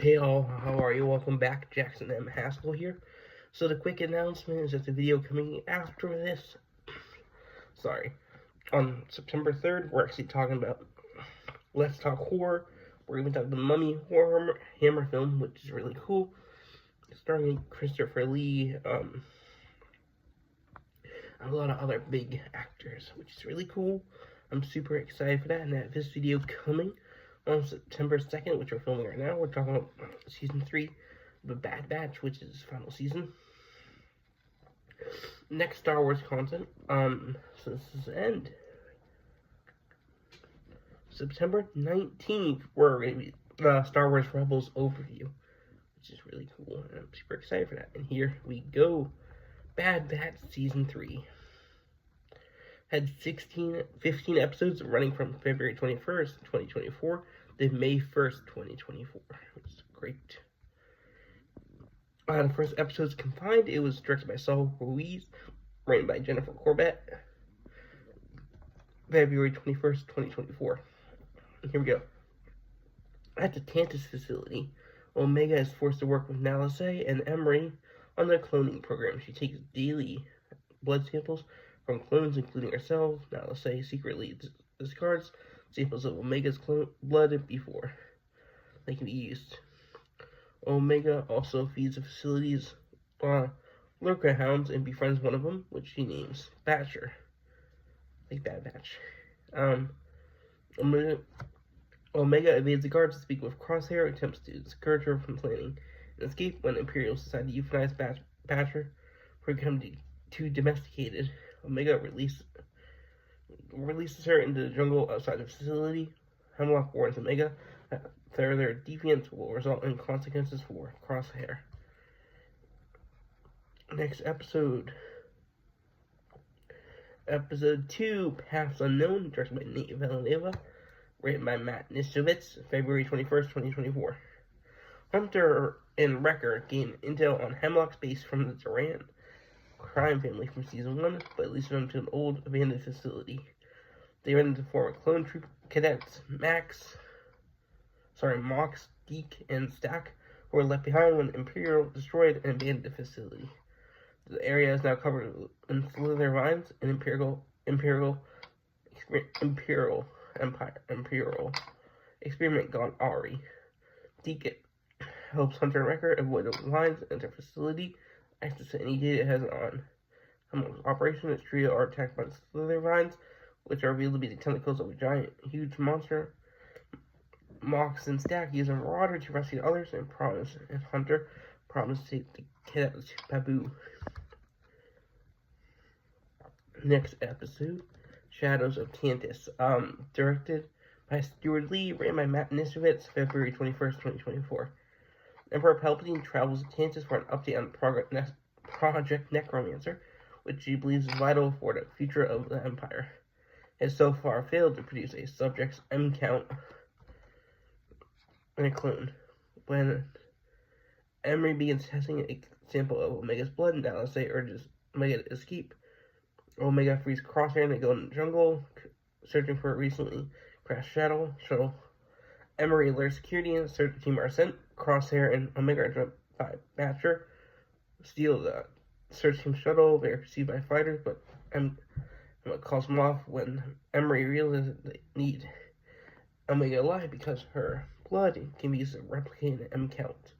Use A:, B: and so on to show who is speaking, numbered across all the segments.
A: Hey all, how are you? Welcome back. Jackson M. Haskell here. So the quick announcement is that the video coming after this, on September 3rd, we're actually talking about Let's Talk Horror. We're going to talk about the Mummy horror Hammer film, which is really cool. Starring Christopher Lee, and a lot of other big actors, which is really cool. I'm super excited for that, and that this video coming on September 2nd, which we're filming right now. We're talking about season 3 of The Bad Batch, which is the final season. Next Star Wars content, so this is the end. September 19th, we're going to be Star Wars Rebels overview, which is really cool, and I'm super excited for that. And here we go. Bad Batch season 3 had 15 episodes running from February 21st, 2024 to May 1st, 2024, which is great. The first episode's Confined. It was directed by Saul Ruiz, written by Jennifer Corbett, February 21st, 2024. Here we go. At the Tantus facility, Omega is forced to work with Nalase and Emery on their cloning program. She takes daily blood samples from clones, including herself. Nalase secretly discards samples of Omega's blood before they can be used. Omega also feeds the facility's lurker hounds and befriends one of them, which she names Batcher. Like Bad Batch. Omega evades the guards to speak with Crosshair, attempts to discourage her from planning an escape when Imperials decide to euthanize Batcher for becoming too domesticated. Omega releases her into the jungle outside the facility. Hemlock warns Omega that further deviance will result in consequences for Crosshair. Next episode. Episode 2, Paths Unknown, directed by Nate Villanova, written by Matt Nishovitz, February 21st, 2024. Hunter and Wrecker gain intel on Hemlock's base from the Duran crime family from season 1, but leads them to an old abandoned facility. They run into former clone troop cadets Mox, Deke, and Stack, who were left behind when Imperial destroyed and abandoned the facility. The area is now covered in slither vines and Imperial experiment gone awry. Deke helps Hunter and Wrecker avoid the lines and enter facility, access to any data it has on. Hemlock's operation, its trio are attacked by the slither vines, which are revealed to be the tentacles of a giant, huge monster. Mox and Stack use a marauder to rescue others, and Hunter promise to take the cadets to Babu. Next episode, Shadows of Tantus, directed by Stuart Lee, written by Matt Nishovitz, February 21st, 2024. Emperor Palpatine travels to Tantus for an update on Project Necromancer, which he believes is vital for the future of the Empire. It has so far failed to produce a subject's M count and a clone. When Emery begins testing a sample of Omega's blood, Nalase urges Omega to escape. Omega frees Crosshair and they go in the jungle, searching for a recently crashed shuttle. Emery alerts security and search team are sent. Crosshair and Omega are jumped by Batcher, steal the search team shuttle. They are pursued by fighters, but Emma calls them off when Emery realizes they need Omega alive because her blood can be used to replicate an M count.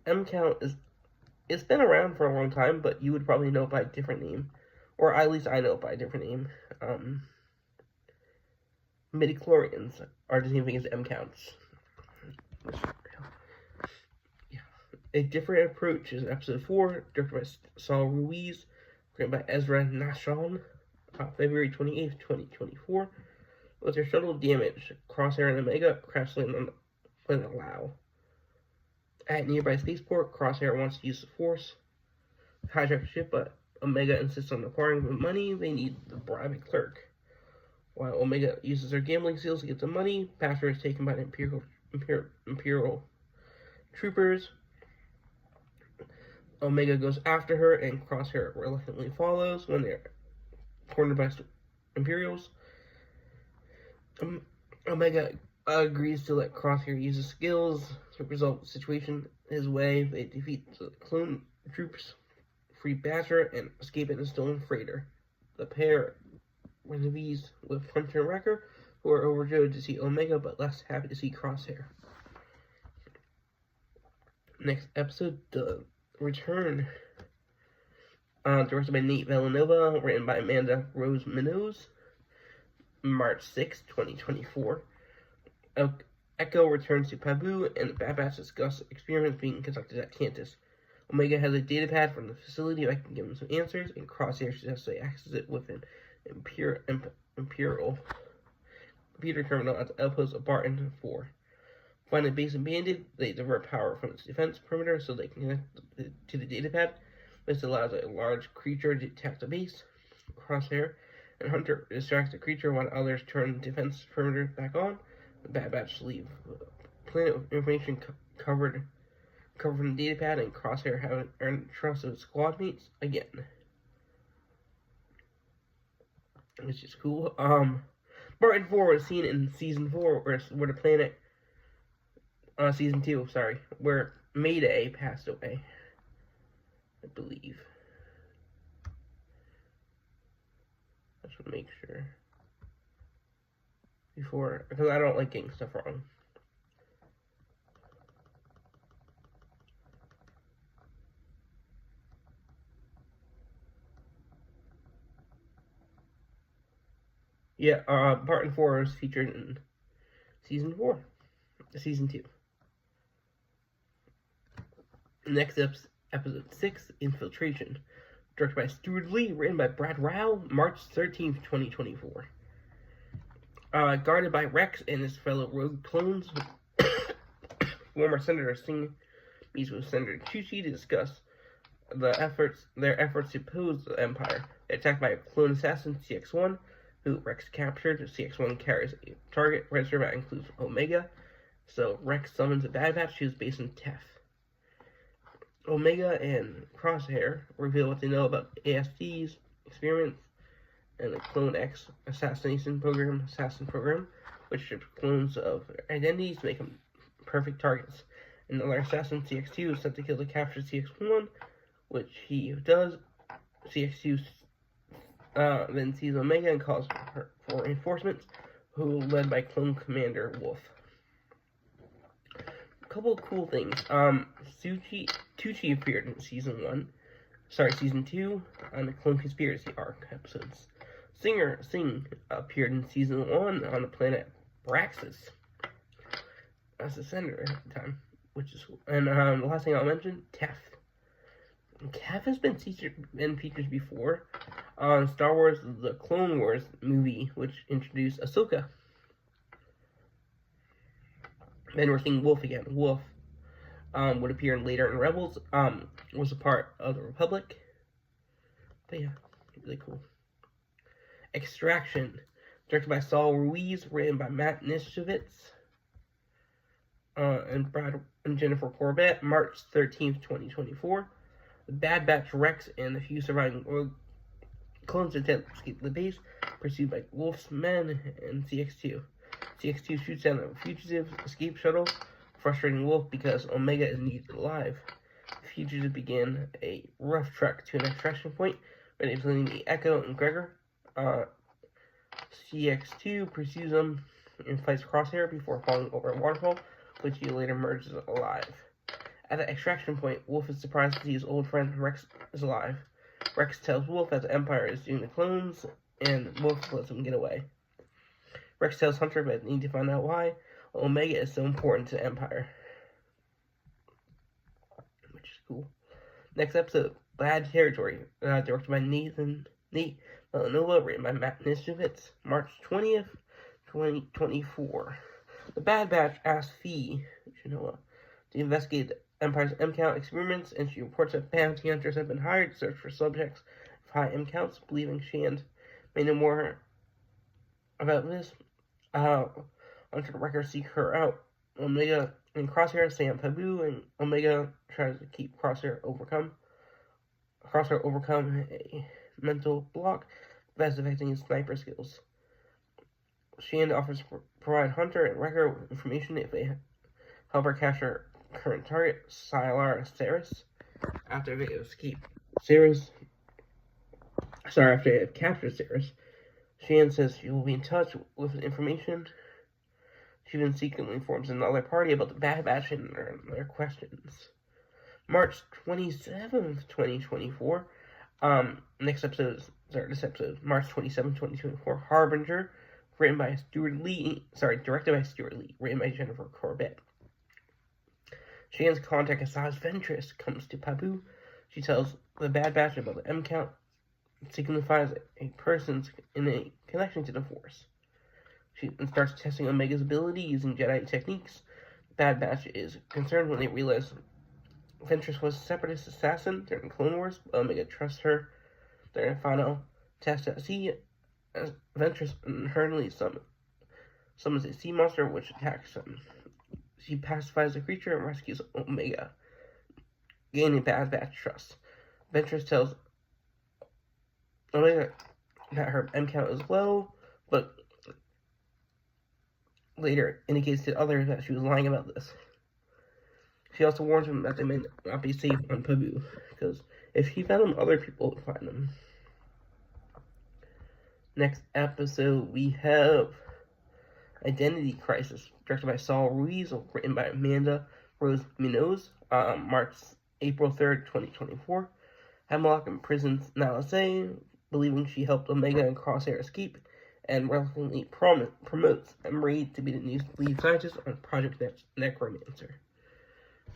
A: M count it's been around for a long time, but you would probably know it by a different name, or at least I know it by a different name. Midichlorians are the same thing as M counts. A Different Approach is episode 4, directed by Saul Ruiz, written by Ezra Nashon, February 28th, 2024. With their shuttle damaged, Crosshair and Omega crash land on the planet Lao. At nearby spaceport, Crosshair wants to use the Force to hijack the ship, but Omega insists on acquiring the money they need to bribe a clerk. While Omega uses her gambling skills to get the money, Batcher is taken by the Imperial troopers. Omega goes after her, and Crosshair reluctantly follows when they're cornered by Imperials. Omega agrees to let Crosshair use his skills to resolve the situation his way. They defeat the clone troops, free Badger, and escape in a stolen freighter. The pair reunites with Hunter and Wrecker, who are overjoyed to see Omega but less happy to see Crosshair. Next episode, The Return. Directed by Nate Villanova, written by Amanda Rose Minoz. March 6, 2024. Echo returns to Pabu, and the Bad Batch discuss experiments being conducted at Cantus. Omega has a datapad from the facility that can give him some answers, and Crosshair suggests they access it with an Imperial computer terminal at the outpost of Barton 4. Find a base abandoned, they divert power from its defense perimeter so they can connect to the datapad. This allows a large creature to attack the base. Crosshair and Hunter distract the creature while others turn the defense perimeter back on. The Bad Batch leave the planet with information covered from the datapad, and Crosshair haven't earned the trust of his squad mates again. Which is cool. Barton 4 was seen in season 4 where the planet season 2, sorry, where Mayday passed away, I believe. I should make sure before, because I don't like getting stuff wrong. Yeah, Barton 4 was featured in season 4, season 2. Next up, episode 6, Infiltration. Directed by Stuart Lee, written by Brad Rao, March 13th, 2024. Guarded by Rex and his fellow rogue clones, former Senator Singh meets with Senator Chuchi to discuss their efforts to oppose the Empire. They're attacked by a clone assassin, CX-1, who Rex captured. CX-1 carries a target register that includes Omega, so Rex summons a Bad Batch who's based in Tef. Omega and Crosshair reveal what they know about ASD's experiments and the Clone X assassin program, which strips clones of their identities to make them perfect targets. Another assassin, CX-2, is sent to kill the captured CX-1, which he does. CX-2 then sees Omega and calls for reinforcements, who are led by Clone Commander Wolf. A couple of cool things. Tucci appeared in season 2 on the Clone Conspiracy arc episodes. Singh appeared in season 1 on the planet Braxis as a senator at the time, which is cool. And the last thing I'll mention, Tef. Tef has been featured before on Star Wars: The Clone Wars movie, which introduced Ahsoka. Then we're seeing Wolf again. Wolf would appear later in Rebels. Was a part of the Republic. But yeah, really cool. Extraction, directed by Saul Ruiz, written by Matt Nischovitz, and Jennifer Corbett, March 13th, 2024. The Bad Batch Rex and the few surviving clones attempt to escape the base, pursued by Wolf's men and CX-2. CX-2 shoots down a fugitive escape shuttle, frustrating Wolf because Omega is needed alive. The fugitives begin a rough trek to an extraction point, where they plan to meet Echo and Gregor. CX-2 pursues them and fights Crosshair before falling over a waterfall, which he later emerges alive. At the extraction point, Wolf is surprised to see his old friend Rex is alive. Rex tells Wolf that the Empire is doing the clones, and Wolf lets him get away. Rex tells Hunter that they need to find out why Omega is so important to the Empire. Which is cool. Next episode, Bad Territory, directed by Nate Villanova, written by Matt Nischovitz, March 20th, 2024. The Bad Batch asks Fee, to investigate the Empire's M-count experiments, and she reports that bounty hunters have been hired to search for subjects of high M-counts, believing Shand may know more about this. Hunter and Wrecker seek her out. Omega and Crosshair stay on Pabu, and Omega tries to keep Crosshair overcome a mental block that's affecting his sniper skills. Shand offers to provide Hunter and Wrecker with information if they help her capture current target, Sylar Ceres. After they escape Ceres, after they have captured Ceres, Shand says she will be in touch with information. She then secretly informs another party about the Bad Batch and their questions. March 27th, 2024. This episode, March 27th, 2024. Harbinger, directed by Stuart Lee, written by Jennifer Corbett. Shan's contact Asajj Ventress comes to Pabu. She tells the Bad Batch about the M count. It signifies a person's in a connection to the Force. She starts testing Omega's ability using Jedi techniques. Bad Batch is concerned when they realize Ventress was a separatist assassin during Clone Wars. Omega trusts her. During a final test at sea, Ventress inherently summons a sea monster which attacks them. She pacifies the creature and rescues Omega, gaining Bad Batch trust. Ventress tells Omega that her M count is low, but later indicates to others that she was lying about this. She also warns them that they may not be safe on Pabu, because if she found them, other people would find them. Next episode, we have Identity Crisis, directed by Saul Ruiz, written by Amanda Rose Munoz, April 3rd, 2024. Hemlock imprisons Nala Se, believing she helped Omega and Crosshair escape, and reluctantly promotes Emery to be the new lead scientist on Project Necromancer.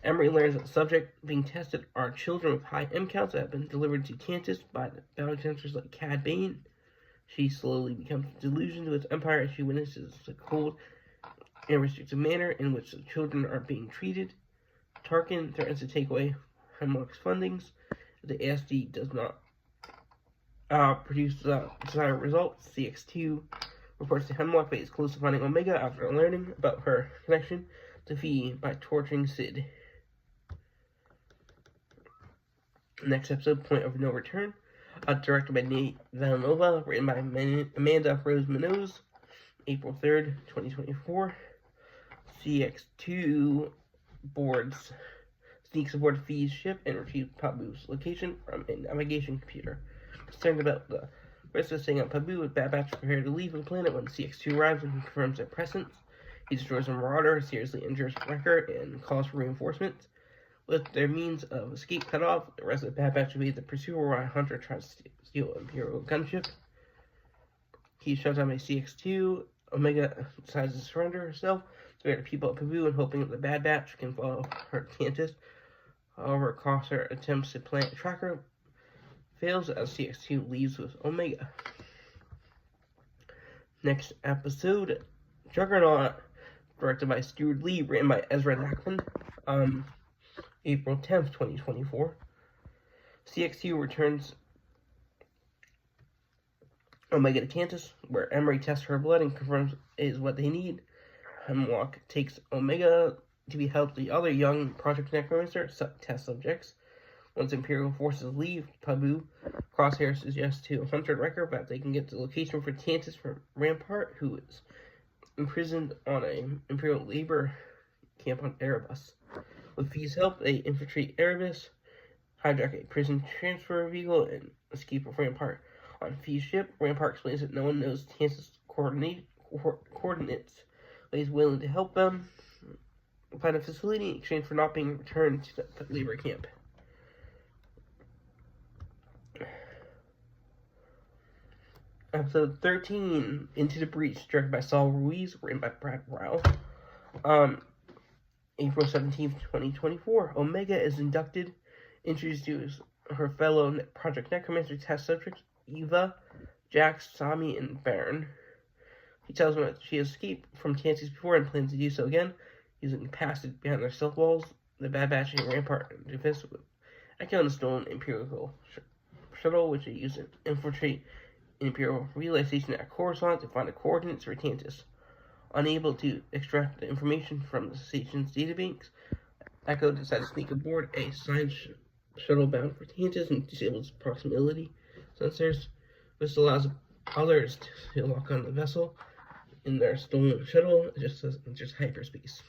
A: Emery learns that the subject being tested are children with high M counts that have been delivered to Tantus by the bounty hunters like Cad Bane. She slowly becomes disillusioned with Empire as she witnesses the cold and restrictive manner in which the children are being treated. Tarkin threatens to take away Hemlock's fundings if the ASD does not produce the desired results. CX2 reports to Hemlock that he is close to finding Omega after learning about her connection to Phee by torturing Sid. Next episode, Point of No Return, directed by Nate Villanova, written by Amanda Rose Munoz, April 3rd, 2024. CX2 sneaks aboard Phee's ship and retrieves Pabu's location from a navigation computer. Concerned about the risk of staying on Pabu, Bad Batch prepared to leave the planet when CX2 arrives and confirms their presence. He destroys a marauder, seriously injures Wrecker, and calls for reinforcements. With their means of escape cut off, the rest of the Bad Batch evade the pursuer while Hunter tries to steal an Imperial gunship. He shuts down a CX2. Omega decides to surrender herself to the people at Pabu and hoping that the Bad Batch can follow her Tantus. However, Crosshair attempts to plant a tracker, fails as CX2 leaves with Omega. Next episode, Juggernaut, directed by Stuart Lee, written by Ezra Lackman, April 10th, 2024. CX2 returns Omega to Tantus, where Emery tests her blood and confirms it is what they need. Hemlock takes Omega to be helped the other young Project Necromancer test subjects. Once Imperial forces leave Pabu, Crosshair suggests to Hunter and Wrecker that they can get the location for Tantus from Rampart, who is imprisoned on an Imperial labor camp on Erebus. With Phee's help, they infiltrate Erebus, hijack a prison transfer vehicle, and escape with Rampart. On Phee's ship, Rampart explains that no one knows Tantus' coordinates, but he's willing to help them find a facility in exchange for not being returned to the labor camp. Episode 13, Into the Breach, directed by Saul Ruiz, written by Brad Rao. April 17th, 2024. Omega is inducted, introduced to her fellow Project Necromancer test subjects, Eva, Jax, Sami, and Baron. He tells them that she has escaped from Tantus before and plans to do so again, using the passage behind their stealth walls. The Bad Batch and Rampart defense with Echo and the stolen Imperial shuttle, which they use to infiltrate an Imperial relay station at Coruscant to find the coordinates for Tantus. Unable to extract the information from the station's databanks, Echo decides to sneak aboard a science shuttle bound for Tantus and disables proximity sensors. This allows others to lock on the vessel. in their stolen shuttle, just hyperspace.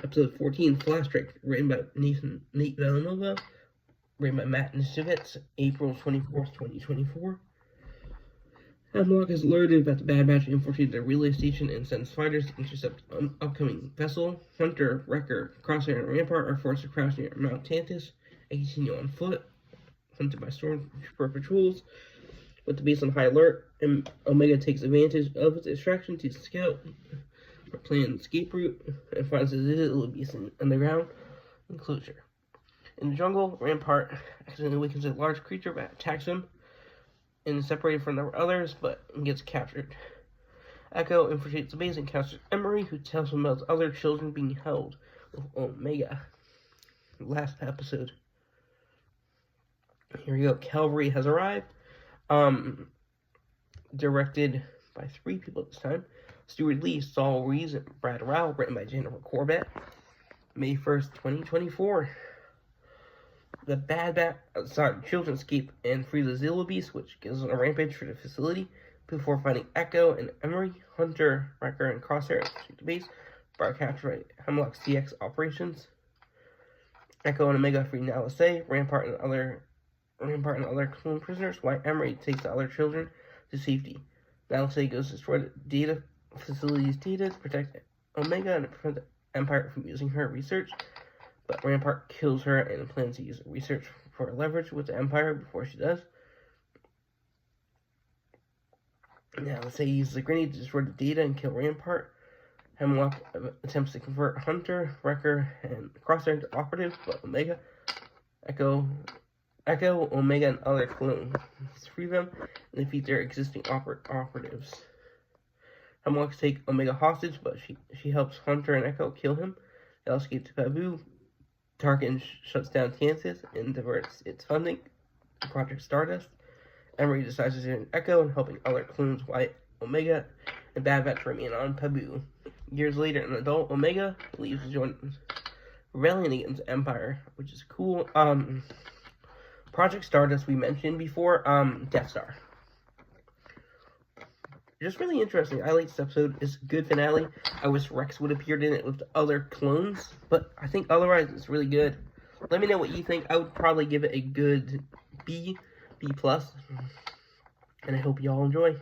A: Episode 14, Flash Strike, written by Nate Villanova, written by Matt Nishevitz, April 24th, 2024. Hemlock has alerted that the Bad Batch infiltrated the relay station and sends fighters to intercept an upcoming vessel. Hunter, Wrecker, Crosshair, and Rampart are forced to crash near Mount Tantus and continue on foot, hunted by Stormtrooper patrols. With the base on high alert, and Omega takes advantage of its distraction to scout or plan an escape route and finds that it will be in underground enclosure. In the jungle, Rampart accidentally awakens a large creature that attacks him and is separated from the others, but gets captured. Echo infiltrates the base and captures Emery, who tells him about other children being held with Omega. Last episode. Here we go. Calvary has arrived. Directed by 3 people this time. Stuart Lee, Saul Reeves, and Brad Rao, written by Jennifer Corbett. May 1st, 2024. The children escape and free the Zilla Beast, which goes on a rampage for the facility, before finding Echo and Emery. Hunter, Wrecker, and Crosshair escape the base, but are captured by Hemlock CX operations. Echo and Omega free Nala Se, Rampart and other clone prisoners, while Emery takes the other children to safety. Nala Se goes to destroy the data facility's data to protect Omega and prevent the Empire from using her research, but Rampart kills her and plans to use research for leverage with the Empire before she does. Nala Se uses a grenade to destroy the data and kill Rampart. Hemlock attempts to convert Hunter, Wrecker, and Crosshair into operatives, but Echo, Omega, and other clones free them and defeat their existing operatives. Hemlock takes Omega hostage, but she helps Hunter and Echo kill him. They all escape to Pabu. Tarkin shuts down Tantus and diverts its funding to Project Stardust. Emery decides to join Echo and helping other clones, White, Omega, and Bad Batch remain on Pabu. Years later, an adult Omega leaves to join rebellion against the Empire, which is cool. Project Stardust we mentioned before, Death Star. Just really interesting. I like this episode. It's a good finale. I wish Rex would have appeared in it with the other clones, but I think otherwise it's really good. Let me know what you think. I would probably give it a good B+, and I hope you all enjoy.